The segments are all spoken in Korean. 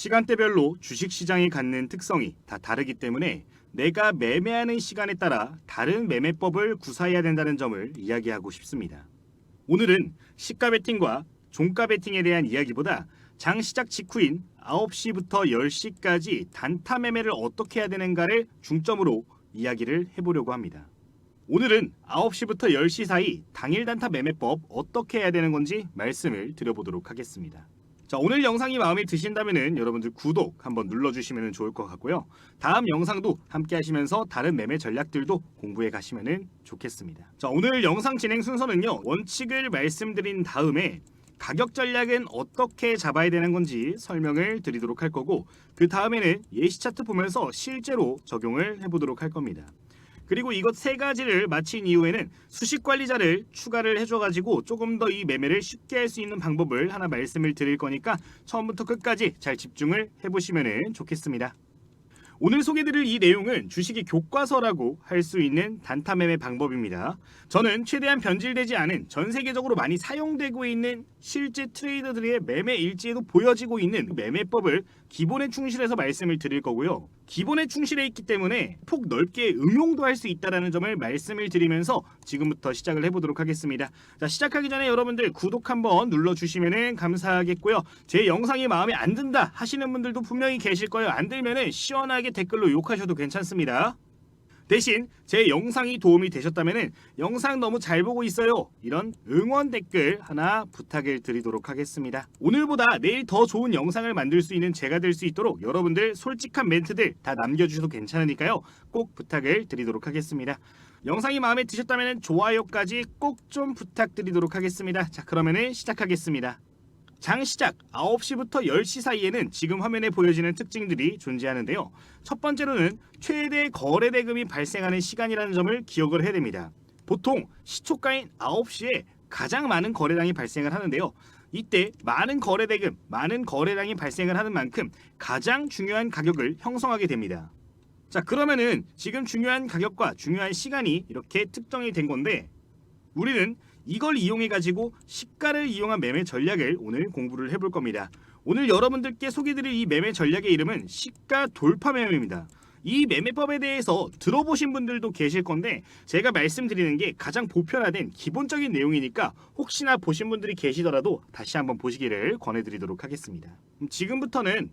시간대별로 주식시장이 갖는 특성이 다 다르기 때문에 내가 매매하는 시간에 따라 다른 매매법을 구사해야 된다는 점을 이야기하고 싶습니다. 오늘은 시가 베팅과 종가 베팅에 대한 이야기보다 장 시작 직후인 9시부터 10시까지 단타 매매를 어떻게 해야 되는가를 중점으로 이야기를 해보려고 합니다. 오늘은 9시부터 10시 사이 당일 단타 매매법 어떻게 해야 되는 건지 말씀을 드려보도록 하겠습니다. 자, 오늘 영상이 마음에 드신다면 여러분들 구독 한번 눌러주시면 좋을 것 같고요. 다음 영상도 함께 하시면서 다른 매매 전략들도 공부해 가시면 좋겠습니다. 자, 오늘 영상 진행 순서는요. 원칙을 말씀드린 다음에 가격 전략은 어떻게 잡아야 되는 건지 설명을 드리도록 할 거고, 그 다음에는 예시 차트 보면서 실제로 적용을 해보도록 할 겁니다. 그리고 이것 세 가지를 마친 이후에는 수식 관리자를 추가를 해줘가지고 조금 더 이 매매를 쉽게 할 수 있는 방법을 하나 말씀을 드릴 거니까 처음부터 끝까지 잘 집중을 해보시면 좋겠습니다. 오늘 소개드릴 이 내용은 주식의 교과서라고 할 수 있는 단타 매매 방법입니다. 저는 최대한 변질되지 않은 전 세계적으로 많이 사용되고 있는 실제 트레이더들의 매매 일지에도 보여지고 있는 매매법을 기본에 충실해서 말씀을 드릴 거고요. 기본에 충실해 있기 때문에 폭 넓게 응용도 할 수 있다는 점을 말씀을 드리면서 지금부터 시작을 해보도록 하겠습니다. 자, 시작하기 전에 여러분들 구독 한번 눌러주시면 감사하겠고요. 제 영상이 마음에 안 든다 하시는 분들도 분명히 계실 거예요. 안 들면 시원하게 댓글로 욕하셔도 괜찮습니다. 대신 제 영상이 도움이 되셨다면 영상 너무 잘 보고 있어요, 이런 응원 댓글 하나 부탁을 드리도록 하겠습니다. 오늘보다 내일 더 좋은 영상을 만들 수 있는 제가 될 수 있도록 여러분들 솔직한 멘트들 다 남겨주셔도 괜찮으니까요. 꼭 부탁을 드리도록 하겠습니다. 영상이 마음에 드셨다면 좋아요까지 꼭 좀 부탁드리도록 하겠습니다. 자, 그러면 시작하겠습니다. 장 시작 9시부터 10시 사이에는 지금 화면에 보여지는 특징들이 존재하는데요. 첫 번째로는 최대 거래 대금이 발생하는 시간이라는 점을 기억을 해야 됩니다. 보통 시초가인 9시에 가장 많은 거래량이 발생을 하는데요. 이때 많은 거래 대금, 많은 거래량이 발생을 하는 만큼 가장 중요한 가격을 형성하게 됩니다. 자, 그러면은 지금 중요한 가격과 중요한 시간이 이렇게 특정이 된 건데, 우리는 이걸 이용해 가지고 시가를 이용한 매매 전략을 오늘 공부를 해볼 겁니다. 오늘 여러분들께 소개드릴 이 매매 전략의 이름은 시가 돌파 매매입니다. 이 매매법에 대해서 들어보신 분들도 계실 건데 제가 말씀드리는 게 가장 보편화된 기본적인 내용이니까 혹시나 보신 분들이 계시더라도 다시 한번 보시기를 권해드리도록 하겠습니다. 지금부터는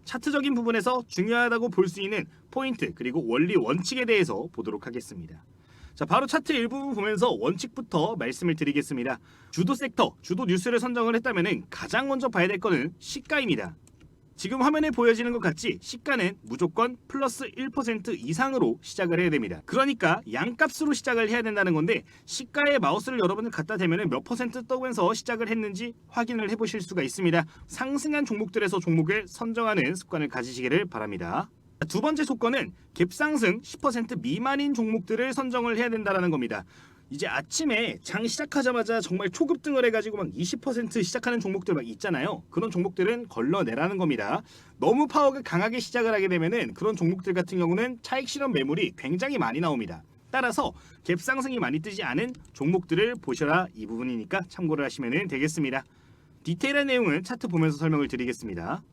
차트적인 부분에서 중요하다고 볼 수 있는 포인트 그리고 원리 원칙에 대해서 보도록 하겠습니다. 자, 바로 차트 일부분 보면서 원칙부터 말씀을 드리겠습니다. 주도 섹터, 주도 뉴스를 선정을 했다면 가장 먼저 봐야 될 거는 시가입니다. 지금 화면에 보여지는 것 같이 시가는 무조건 플러스 1% 이상으로 시작을 해야 됩니다. 그러니까 양값으로 시작을 해야 된다는 건데, 시가에 마우스를 여러분들 갖다 대면 몇 퍼센트 떠면서 시작을 했는지 확인을 해보실 수가 있습니다. 상승한 종목들에서 종목을 선정하는 습관을 가지시기를 바랍니다. 두 번째 조건은 갭상승 10% 미만인 종목들을 선정을 해야 된다는 겁니다. 이제 아침에 장 시작하자마자 정말 초급등을 해가지고 막 20% 시작하는 종목들 막 있잖아요. 그런 종목들은 걸러내라는 겁니다. 너무 파워가 강하게 시작을 하게 되면은 그런 종목들 같은 경우는 차익 실현 매물이 굉장히 많이 나옵니다. 따라서 갭상승이 많이 뜨지 않은 종목들을 보셔라, 이 부분이니까 참고를 하시면 되겠습니다. 디테일한 내용은 차트 보면서 설명을 드리겠습니다.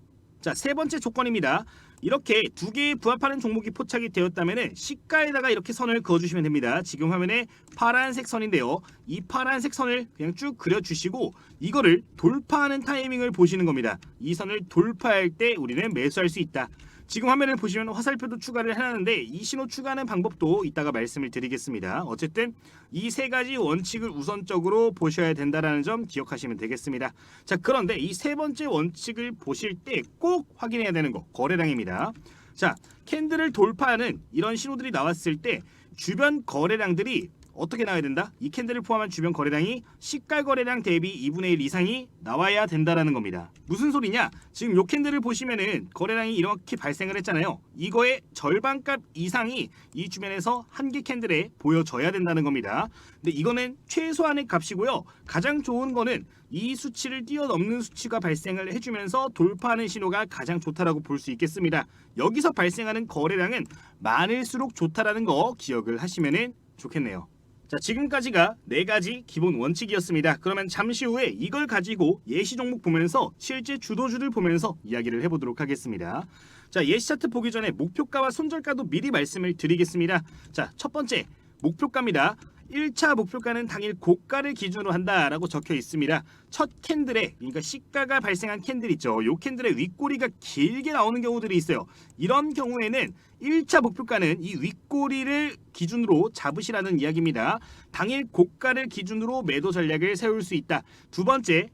자, 세 번째 조건입니다. 이렇게 두 개의 부합하는 종목이 포착이 되었다면 시가에다가 이렇게 선을 그어주시면 됩니다. 지금 화면에 파란색 선인데요. 이 파란색 선을 그냥 쭉 그려주시고 이거를 돌파하는 타이밍을 보시는 겁니다. 이 선을 돌파할 때 우리는 매수할 수 있다. 지금 화면을 보시면 화살표도 추가를 해놨는데 이 신호 추가하는 방법도 이따가 말씀을 드리겠습니다. 어쨌든 이 세 가지 원칙을 우선적으로 보셔야 된다는 점 기억하시면 되겠습니다. 자, 그런데 이 세 번째 원칙을 보실 때 꼭 확인해야 되는 거, 거래량입니다. 자, 캔들을 돌파하는 이런 신호들이 나왔을 때 주변 거래량들이 어떻게 나와야 된다? 이 캔들을 포함한 주변 거래량이 시가 거래량 대비 2분의 1 이상이 나와야 된다라는 겁니다. 무슨 소리냐? 지금 요 캔들을 보시면은 거래량이 이렇게 발생을 했잖아요. 이거의 절반값 이상이 이 주변에서 한 개 캔들에 보여져야 된다는 겁니다. 근데 이거는 최소한의 값이고요. 가장 좋은 거는 이 수치를 뛰어넘는 수치가 발생을 해주면서 돌파하는 신호가 가장 좋다라고 볼 수 있겠습니다. 여기서 발생하는 거래량은 많을수록 좋다라는 거 기억을 하시면 좋겠네요. 자, 지금까지가 4가지 기본 원칙이었습니다. 그러면 잠시 후에 이걸 가지고 예시 종목 보면서 실제 주도주들 보면서 이야기를 해보도록 하겠습니다. 자, 예시 차트 보기 전에 목표가와 손절가도 미리 말씀을 드리겠습니다. 자, 첫 번째 목표가입니다. 1차 목표가는 당일 고가를 기준으로 한다라고 적혀 있습니다. 첫 캔들에, 그러니까 시가가 발생한 캔들 있죠. 요 캔들의 윗꼬리가 길게 나오는 경우들이 있어요. 이런 경우에는 1차 목표가는 이 윗꼬리를 기준으로 잡으시라는 이야기입니다. 당일 고가를 기준으로 매도 전략을 세울 수 있다. 두 번째,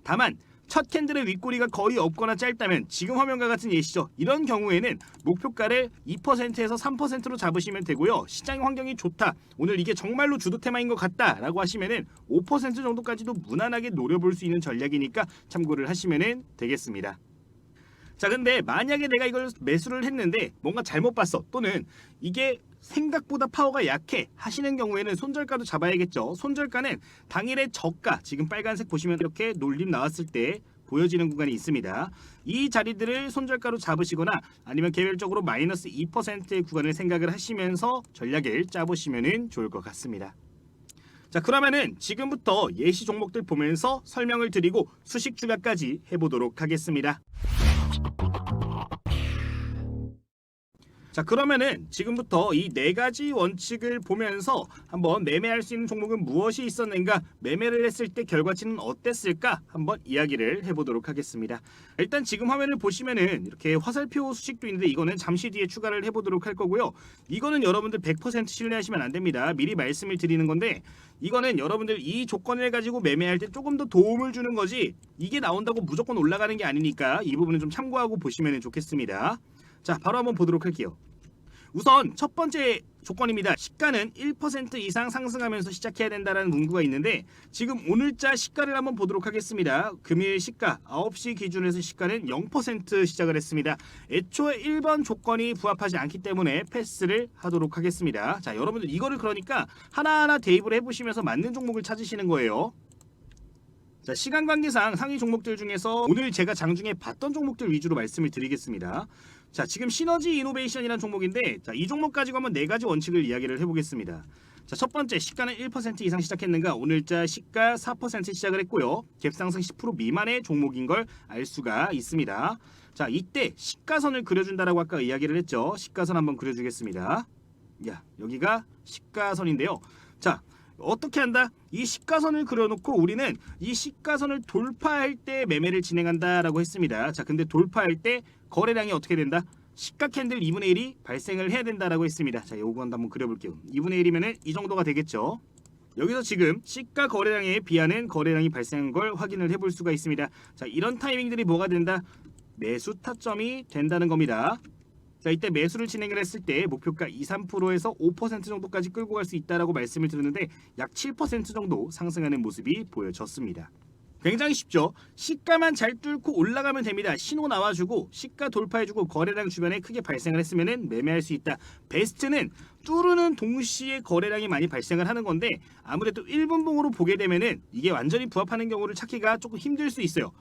다만 첫 캔들의 윗꼬리가 거의 없거나 짧다면 지금 화면과 같은 예시죠. 이런 경우에는 목표가를 2%에서 3%로 잡으시면 되고요. 시장 환경이 좋다, 오늘 이게 정말로 주도 테마인 것 같다 라고 하시면은 5% 정도까지도 무난하게 노려볼 수 있는 전략이니까 참고를 하시면 되겠습니다. 자, 근데 만약에 내가 이걸 매수를 했는데 뭔가 잘못 봤어, 또는 이게 생각보다 파워가 약해 하시는 경우에는 손절가도 잡아야겠죠. 손절가는 당일의 저가, 지금 빨간색 보시면 이렇게 놀림 나왔을 때 보여지는 구간이 있습니다. 이 자리들을 손절가로 잡으시거나 아니면 개별적으로 마이너스 2%의 구간을 생각을 하시면서 전략을 짜보시면 좋을 것 같습니다. 자, 그러면은 지금부터 예시 종목들 보면서 설명을 드리고 수식 추가까지 해보도록 하겠습니다. 자, 그러면은 지금부터 이 4가지 원칙을 보면서 한번 매매할 수 있는 종목은 무엇이 있었는가, 매매를 했을 때 결과치는 어땠을까 한번 이야기를 해보도록 하겠습니다. 일단 지금 화면을 보시면은 이렇게 화살표 수식도 있는데 이거는 잠시 뒤에 추가를 해보도록 할 거고요. 이거는 여러분들 100% 신뢰하시면 안 됩니다. 미리 말씀을 드리는 건데 이거는 여러분들 이 조건을 가지고 매매할 때 조금 더 도움을 주는 거지 이게 나온다고 무조건 올라가는 게 아니니까 이 부분은 좀 참고하고 보시면 좋겠습니다. 자, 바로 한번 보도록 할게요. 우선 첫 번째 조건입니다. 시가는 1% 이상 상승하면서 시작해야 된다는 문구가 있는데 지금 오늘자 시가를 한번 보도록 하겠습니다. 금일 시가 9시 기준에서 시가는 0% 시작을 했습니다. 애초에 1번 조건이 부합하지 않기 때문에 패스를 하도록 하겠습니다. 자, 여러분들 이거를 그러니까 하나하나 대입을 해보시면서 맞는 종목을 찾으시는 거예요. 자, 시간 관계상 상위 종목들 중에서 오늘 제가 장중에 봤던 종목들 위주로 말씀을 드리겠습니다. 자, 지금 시너지 이노베이션이라는 종목인데 자, 이 종목 가지고 한번 4가지 원칙을 이야기를 해보겠습니다. 자, 첫 번째, 시가는 1% 이상 시작했는가, 오늘자 시가 4% 시작을 했고요. 갭상승 10% 미만의 종목인 걸 알 수가 있습니다. 자, 이때 시가선을 그려준다라고 아까 이야기를 했죠. 시가선 한번 그려주겠습니다. 야, 여기가 시가선인데요. 자, 어떻게 한다? 이 시가선을 그려놓고 우리는 이 시가선을 돌파할 때 매매를 진행한다라고 했습니다. 자, 근데 돌파할 때 거래량이 어떻게 된다? 시가 캔들 2분의 1이 발생을 해야 된다라고 했습니다. 자, 요거 한번 그려볼게요. 2분의 1이면은 이 정도가 되겠죠. 여기서 지금 시가 거래량에 비하는 거래량이 발생한 걸 확인을 해볼 수가 있습니다. 자, 이런 타이밍들이 뭐가 된다? 매수 타점이 된다는 겁니다. 자, 이때 매수를 진행을 했을 때 목표가 2, 3%에서 5% 정도까지 끌고 갈 수 있다라고 말씀을 드렸는데 약 7% 정도 상승하는 모습이 보여졌습니다. 굉장히 쉽죠. 시가만 잘 뚫고 올라가면 됩니다. 신호 나와주고 시가 돌파해주고 거래량 주변에 크게 발생을 했으면 매매할 수 있다. 베스트는 뚫는 동시에 거래량이 많이 발생을 하는 건데 아무래도 1분봉으로 보게 되면은 이게 완전히 부합하는 경우를 찾기가 조금 힘들 수 있어요.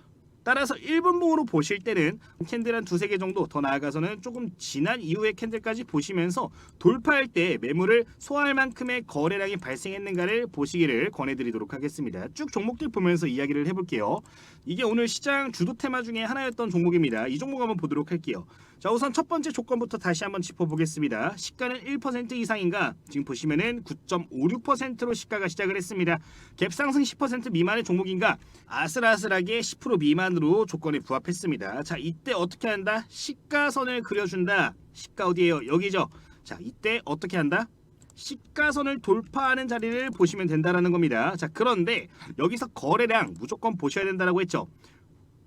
따라서 1분봉으로 보실 때는 캔들 한 2-3개 정도 더 나아가서는 조금 지난 이후의 캔들까지 보시면서 돌파할 때 매물을 소화할 만큼의 거래량이 발생했는가를 보시기를 권해드리도록 하겠습니다. 쭉 종목들 보면서 이야기를 해볼게요. 이게 오늘 시장 주도 테마 중에 하나였던 종목입니다. 이 종목 한번 보도록 할게요. 자, 우선 첫 번째 조건부터 다시 한번 짚어보겠습니다. 시가는 1% 이상인가? 지금 보시면은 9.56%로 시가가 시작을 했습니다. 갭상승 10% 미만의 종목인가? 아슬아슬하게 10% 미만으로 조건에 부합했습니다. 자, 이때 어떻게 한다? 시가선을 그려준다. 시가 어디에요? 여기죠. 자, 이때 어떻게 한다? 시가선을 돌파하는 자리를 보시면 된다라는 겁니다. 자, 그런데 여기서 거래량 무조건 보셔야 된다라고 했죠.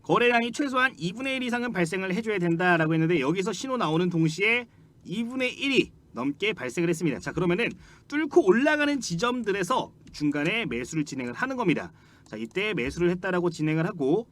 거래량이 최소한 2분의 1 이상은 발생을 해줘야 된다라고 했는데 여기서 신호 나오는 동시에 2분의 1이 넘게 발생을 했습니다. 자, 그러면은 뚫고 올라가는 지점들에서 중간에 매수를 진행을 하는 겁니다. 자, 이때 매수를 했다라고 진행을 하고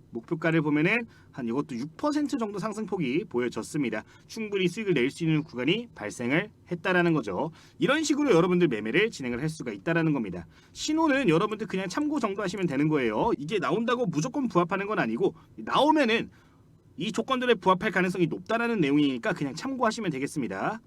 목표가를 보면은 한 이것도 6% 정도 상승폭이 보여졌습니다. 충분히 수익을 낼 수 있는 구간이 발생을 했다라는 거죠. 이런 식으로 여러분들 매매를 진행을 할 수가 있다라는 겁니다. 신호는 여러분들 그냥 참고 정도 하시면 되는 거예요. 이게 나온다고 무조건 부합하는 건 아니고 나오면은 이 조건들에 부합할 가능성이 높다라는 내용이니까 그냥 참고하시면 되겠습니다.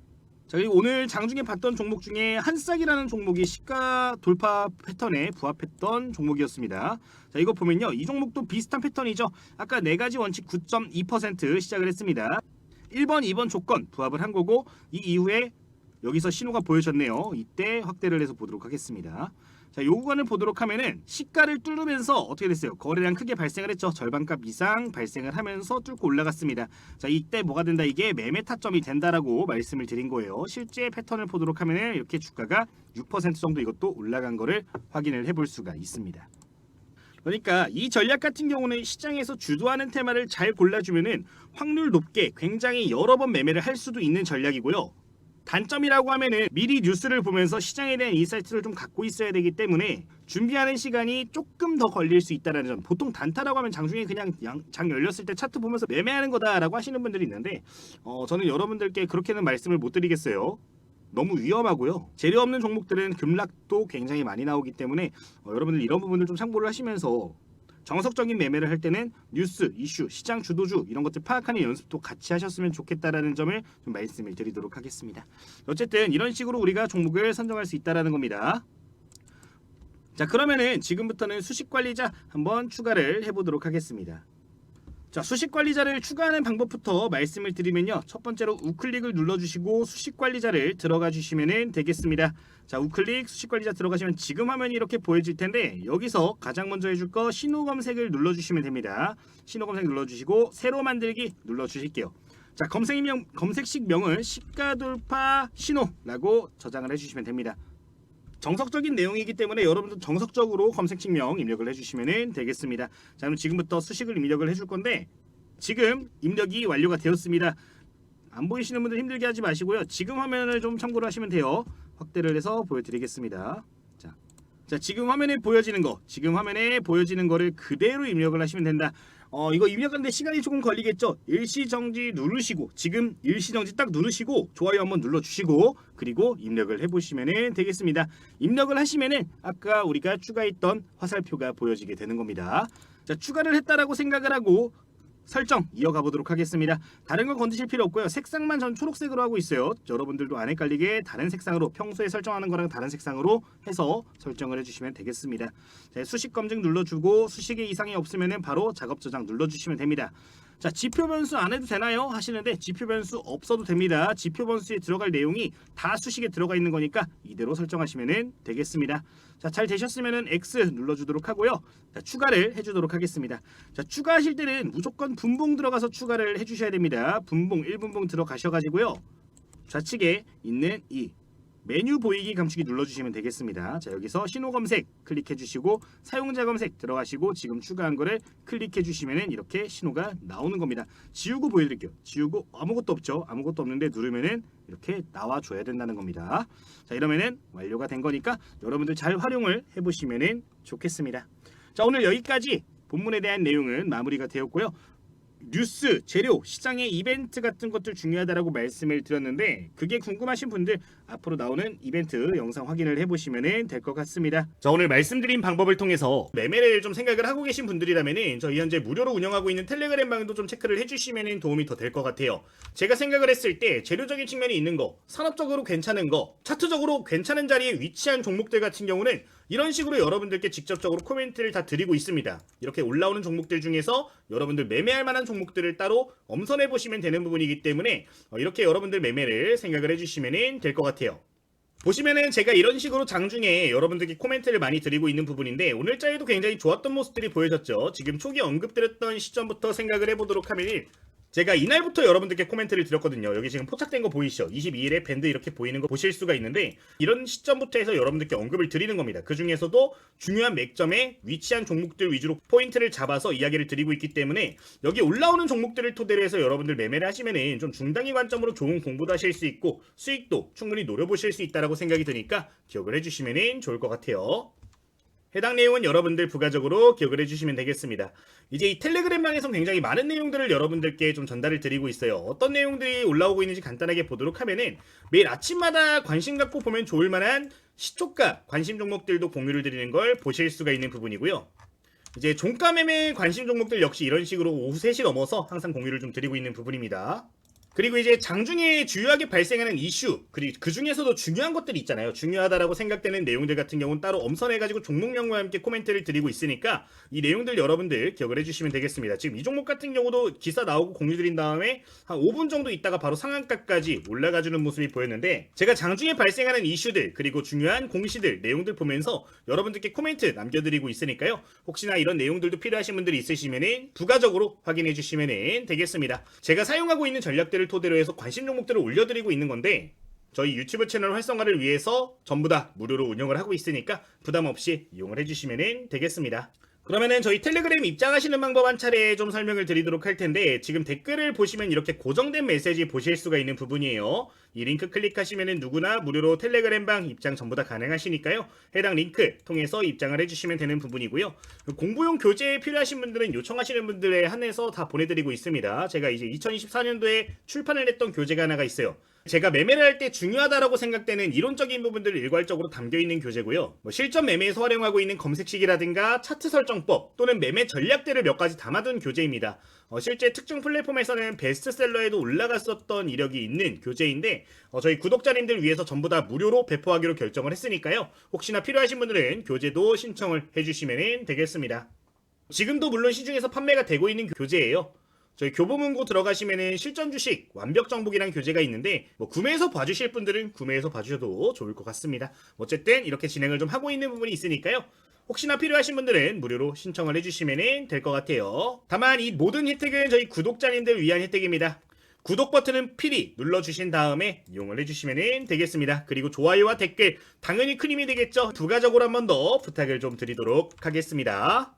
자, 그리고 오늘 장중에 봤던 종목 중에 한싹이라는 종목이 시가 돌파 패턴에 부합했던 종목이었습니다. 자, 이거 보면요, 이 종목도 비슷한 패턴이죠. 아까 네 가지 원칙 9.2% 시작을 했습니다. 1번, 2번 조건 부합을 한 거고, 이 이후에 여기서 신호가 보여졌네요. 이때 확대를 해서 보도록 하겠습니다. 자, 요 구간을 보도록 하면은 시가를 뚫으면서 어떻게 됐어요? 거래량 크게 발생을 했죠. 절반값 이상 발생을 하면서 뚫고 올라갔습니다. 자, 이때 뭐가 된다? 이게 매매 타점이 된다라고 말씀을 드린 거예요. 실제 패턴을 보도록 하면은 이렇게 주가가 6% 정도 이것도 올라간 거를 확인을 해볼 수가 있습니다. 그러니까 이 전략 같은 경우는 시장에서 주도하는 테마를 잘 골라주면은 확률 높게 굉장히 여러 번 매매를 할 수도 있는 전략이고요. 단점이라고 하면은 미리 뉴스를 보면서 시장에 대한 인사이트를 좀 갖고 있어야 되기 때문에 준비하는 시간이 조금 더 걸릴 수 있다는 점. 보통 단타라고 하면 장중에 그냥 장 열렸을 때 차트 보면서 매매하는 거다라고 하시는 분들이 있는데 저는 여러분들께 그렇게는 말씀을 못 드리겠어요. 너무 위험하고요. 재료 없는 종목들은 급락도 굉장히 많이 나오기 때문에 여러분들 이런 부분들 좀 참고를 하시면서 정석적인 매매를 할 때는 뉴스, 이슈, 시장 주도주 이런 것들 파악하는 연습도 같이 하셨으면 좋겠다라는 점을 좀 말씀을 드리도록 하겠습니다. 어쨌든 이런 식으로 우리가 종목을 선정할 수 있다라는 겁니다. 자, 그러면은 지금부터는 수식관리자 한번 추가를 해보도록 하겠습니다. 자, 수식관리자를 추가하는 방법부터 말씀을 드리면요, 첫 번째로 우클릭을 눌러주시고 수식관리자를 들어가 주시면 되겠습니다. 자, 우클릭 수식관리자 들어가시면 지금 화면이 이렇게 보여질 텐데 여기서 가장 먼저 해줄 거 신호 검색을 눌러주시면 됩니다. 신호 검색 눌러주시고 새로 만들기 눌러주실게요. 자, 검색식 명은 시가돌파 신호라고 저장을 해주시면 됩니다. 정석적인 내용이기 때문에 여러분도 정석적으로 검색식명 입력을 해주시면 되겠습니다. 자, 그럼 지금부터 수식을 입력을 해줄 건데 지금 입력이 완료가 되었습니다. 안 보이시는 분들 힘들게 하지 마시고요. 지금 화면을 좀 참고를 하시면 돼요. 확대를 해서 보여드리겠습니다. 자, 지금 화면에 보여지는 거를 그대로 입력을 하시면 된다. 이거 입력하는데 시간이 조금 걸리겠죠? 일시정지 누르시고 지금 일시정지 딱 누르시고 좋아요 한번 눌러주시고 그리고 입력을 해보시면 되겠습니다. 입력을 하시면은 아까 우리가 추가했던 화살표가 보여지게 되는 겁니다. 자, 추가를 했다라고 생각을 하고 설정 이어가 보도록 하겠습니다. 다른 건 건드실 필요 없고요. 색상만 전 초록색으로 하고 있어요. 여러분들도 안 헷갈리게 다른 색상으로 평소에 설정하는 거랑 다른 색상으로 해서 설정을 해주시면 되겠습니다. 자, 수식 검증 눌러주고 수식에 이상이 없으면 바로 작업 저장 눌러주시면 됩니다. 자, 지표 변수 안 해도 되나요? 하시는데 지표 변수 없어도 됩니다. 지표 변수에 들어갈 내용이 다 수식에 들어가 있는 거니까 이대로 설정하시면 되겠습니다. 자, 잘 되셨으면 X 눌러주도록 하고요. 자, 추가를 해주도록 하겠습니다. 자, 추가하실 때는 무조건 분봉 들어가서 추가를 해주셔야 됩니다. 분봉 1분봉 들어가셔가지고요. 좌측에 있는 이 메뉴 보이기 감추기 눌러주시면 되겠습니다. 자, 여기서 신호 검색 클릭해 주시고 사용자 검색 들어가시고 지금 추가한 거를 클릭해 주시면 이렇게 신호가 나오는 겁니다. 지우고 보여드릴게요. 지우고 아무것도 없죠. 아무것도 없는데 누르면은 이렇게 나와줘야 된다는 겁니다. 자, 이러면은 완료가 된 거니까 여러분들 잘 활용을 해보시면 좋겠습니다. 자, 오늘 여기까지 본문에 대한 내용은 마무리가 되었고요. 뉴스, 재료, 시장의 이벤트 같은 것들 중요하다라고 말씀을 드렸는데 그게 궁금하신 분들 앞으로 나오는 이벤트 영상 확인을 해보시면 될 것 같습니다. 자, 오늘 말씀드린 방법을 통해서 매매를 좀 생각을 하고 계신 분들이라면 저희 현재 무료로 운영하고 있는 텔레그램 방도 좀 체크를 해주시면 도움이 더 될 것 같아요. 제가 생각을 했을 때 재료적인 측면이 있는 거, 산업적으로 괜찮은 거, 차트적으로 괜찮은 자리에 위치한 종목들 같은 경우는 이런 식으로 여러분들께 직접적으로 코멘트를 다 드리고 있습니다. 이렇게 올라오는 종목들 중에서 여러분들 매매할 만한 종목들을 따로 엄선해 보시면 되는 부분이기 때문에 이렇게 여러분들 매매를 생각을 해주시면 될 것 같아요. 보시면은 제가 이런 식으로 장중에 여러분들께 코멘트를 많이 드리고 있는 부분인데 오늘자에도 굉장히 좋았던 모습들이 보여졌죠. 지금 초기 언급드렸던 시점부터 생각을 해보도록 하면 제가 이날부터 여러분들께 코멘트를 드렸거든요. 여기 지금 포착된 거 보이시죠? 22일에 밴드 이렇게 보이는 거 보실 수가 있는데 이런 시점부터 해서 여러분들께 언급을 드리는 겁니다. 그 중에서도 중요한 맥점에 위치한 종목들 위주로 포인트를 잡아서 이야기를 드리고 있기 때문에 여기 올라오는 종목들을 토대로 해서 여러분들 매매를 하시면은 좀 중단기 관점으로 좋은 공부도 하실 수 있고 수익도 충분히 노려보실 수 있다라고 생각이 드니까 기억을 해주시면 좋을 것 같아요. 해당 내용은 여러분들 부가적으로 기억을 해주시면 되겠습니다. 이제 이 텔레그램방에서 굉장히 많은 내용들을 여러분들께 좀 전달을 드리고 있어요. 어떤 내용들이 올라오고 있는지 간단하게 보도록 하면은 매일 아침마다 관심 갖고 보면 좋을 만한 시초가 관심 종목들도 공유를 드리는 걸 보실 수가 있는 부분이고요. 이제 종가 매매 관심 종목들 역시 이런 식으로 오후 3시 넘어서 항상 공유를 좀 드리고 있는 부분입니다. 그리고 이제 장중에 주요하게 발생하는 이슈, 그리고 그 중에서도 중요한 것들이 있잖아요. 중요하다라고 생각되는 내용들 같은 경우는 따로 엄선해가지고 종목명과 함께 코멘트를 드리고 있으니까 이 내용들 여러분들 기억을 해주시면 되겠습니다. 지금 이 종목 같은 경우도 기사 나오고 공유 드린 다음에 한 5분 정도 있다가 바로 상한가까지 올라가주는 모습이 보였는데, 제가 장중에 발생하는 이슈들 그리고 중요한 공시들 내용들 보면서 여러분들께 코멘트 남겨드리고 있으니까요. 혹시나 이런 내용들도 필요하신 분들이 있으시면 부가적으로 확인해 주시면 되겠습니다. 제가 사용하고 있는 전략들을 토대로 해서 관심 종목들을 올려드리고 있는 건데, 저희 유튜브 채널 활성화를 위해서 전부 다 무료로 운영을 하고 있으니까 부담 없이 이용을 해주시면 되겠습니다. 그러면은 저희 텔레그램 입장하시는 방법 한 차례 좀 설명을 드리도록 할 텐데, 지금 댓글을 보시면 이렇게 고정된 메시지 보실 수가 있는 부분이에요. 이 링크 클릭하시면은 누구나 무료로 텔레그램 방 입장 전부 다 가능하시니까요. 해당 링크 통해서 입장을 해주시면 되는 부분이고요. 공부용 교재 필요하신 분들은 요청하시는 분들에 한해서 다 보내드리고 있습니다. 제가 이제 2024년도에 출판을 했던 교재가 하나가 있어요. 제가 매매를 할 때 중요하다라고 생각되는 이론적인 부분들을 일괄적으로 담겨있는 교재고요. 실전 매매에서 활용하고 있는 검색식이라든가 차트 설정법 또는 매매 전략들을 몇 가지 담아둔 교재입니다. 실제 특정 플랫폼에서는 베스트셀러에도 올라갔었던 이력이 있는 교재인데, 저희 구독자님들 위해서 전부 다 무료로 배포하기로 결정을 했으니까요. 혹시나 필요하신 분들은 교재도 신청을 해주시면 되겠습니다. 지금도 물론 시중에서 판매가 되고 있는 교재예요. 저희 교보문고 들어가시면은 실전 주식 완벽 정복이라는 교재가 있는데, 구매해서 봐주실 분들은 구매해서 봐주셔도 좋을 것 같습니다. 어쨌든 이렇게 진행을 좀 하고 있는 부분이 있으니까요. 혹시나 필요하신 분들은 무료로 신청을 해주시면 될 것 같아요. 다만 이 모든 혜택은 저희 구독자님들 위한 혜택입니다. 구독 버튼은 필히 눌러주신 다음에 이용을 해주시면 되겠습니다. 그리고 좋아요와 댓글 당연히 큰 힘이 되겠죠. 부가적으로 한 번 더 부탁을 좀 드리도록 하겠습니다.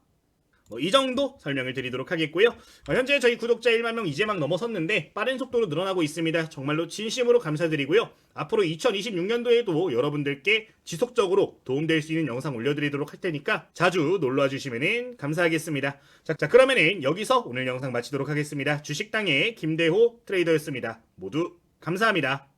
이 정도 설명을 드리도록 하겠고요. 현재 저희 구독자 1만 명 이제 막 넘어섰는데 빠른 속도로 늘어나고 있습니다. 정말로 진심으로 감사드리고요. 앞으로 2026년도에도 여러분들께 지속적으로 도움될 수 있는 영상 올려드리도록 할 테니까 자주 놀러와 주시면 감사하겠습니다. 자, 그러면은 여기서 오늘 영상 마치도록 하겠습니다. 주식당의 김대호 트레이더였습니다. 모두 감사합니다.